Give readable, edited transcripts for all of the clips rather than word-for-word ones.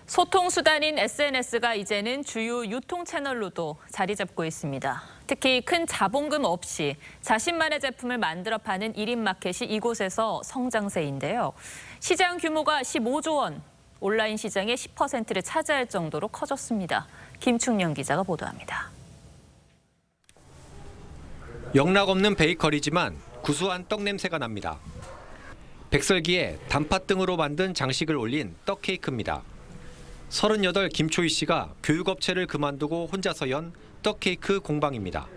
소통 수단인 SNS가 이제는 주요 유통 채널로도 자리 잡고 있습니다. 특히 큰 자본금 없이 자신만의 제품을 만들어 파는 1인 마켓이 이곳에서 성장세인데요. 시장 규모가 15조 원, 온라인 시장의 10%를 차지할 정도로 커졌습니다. 김충년 기자가 보도합니다. 영락없는 베이커리지만 구수한 떡 냄새가 납니다. 백설기에 단팥 등으로 만든 장식을 올린 떡 케이크입니다. 38 김초희 씨가 교육업체를 그만두고 혼자서 연 떡케이크 공방입니다.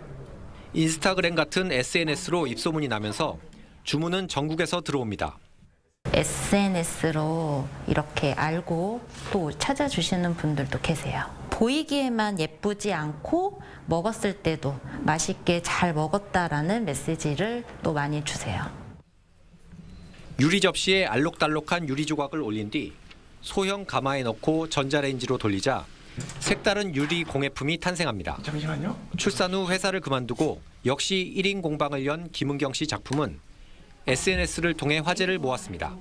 인스타그램 같은 SNS로 입소문이 나면서 주문은 전국에서 들어옵니다. SNS로 이렇게 알고 또 찾아주시는 분들도 계세요. 보이기에만 예쁘지 않고 먹었을 때도 맛있게 잘 먹었다라는 메시지를 또 많이 주세요. 유리 접시에 알록달록한 유리 조각을 올린 뒤 소형 가마에 넣고 전자레인지로 돌리자 색다른 유리 공예품이 탄생합니다. 잠시만요. 출산 후 회사를 그만두고 역시 1인 공방을 연 김은경 씨 작품은 SNS를 통해 화제를 모았습니다.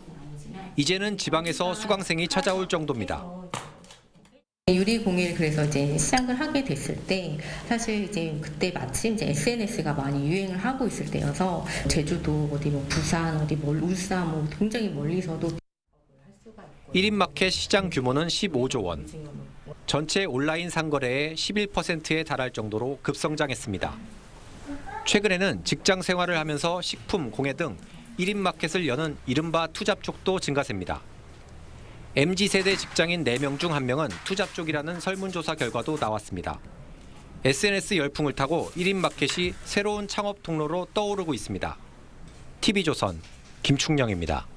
이제는 지방에서 수강생이 찾아올 정도입니다. 유리 공예를 그래서 이제 시작을 하게 됐을 때 사실 이제 그때 마침 이제 SNS가 많이 유행을 하고 있을 때여서 제주도 어디 뭐 부산 어디 울산 뭐 굉장히 멀리서도 1인 마켓 시장 규모는 15조 원. 전체 온라인 상거래의 11%에 달할 정도로 급성장했습니다. 최근에는 직장 생활을 하면서 식품, 공예 등 1인 마켓을 여는 이른바 투잡족도 증가세입니다. MZ세대 직장인 4명 중 1명은 투잡족이라는 설문조사 결과도 나왔습니다. SNS 열풍을 타고 1인 마켓이 새로운 창업 통로로 떠오르고 있습니다. TV조선 김충영입니다.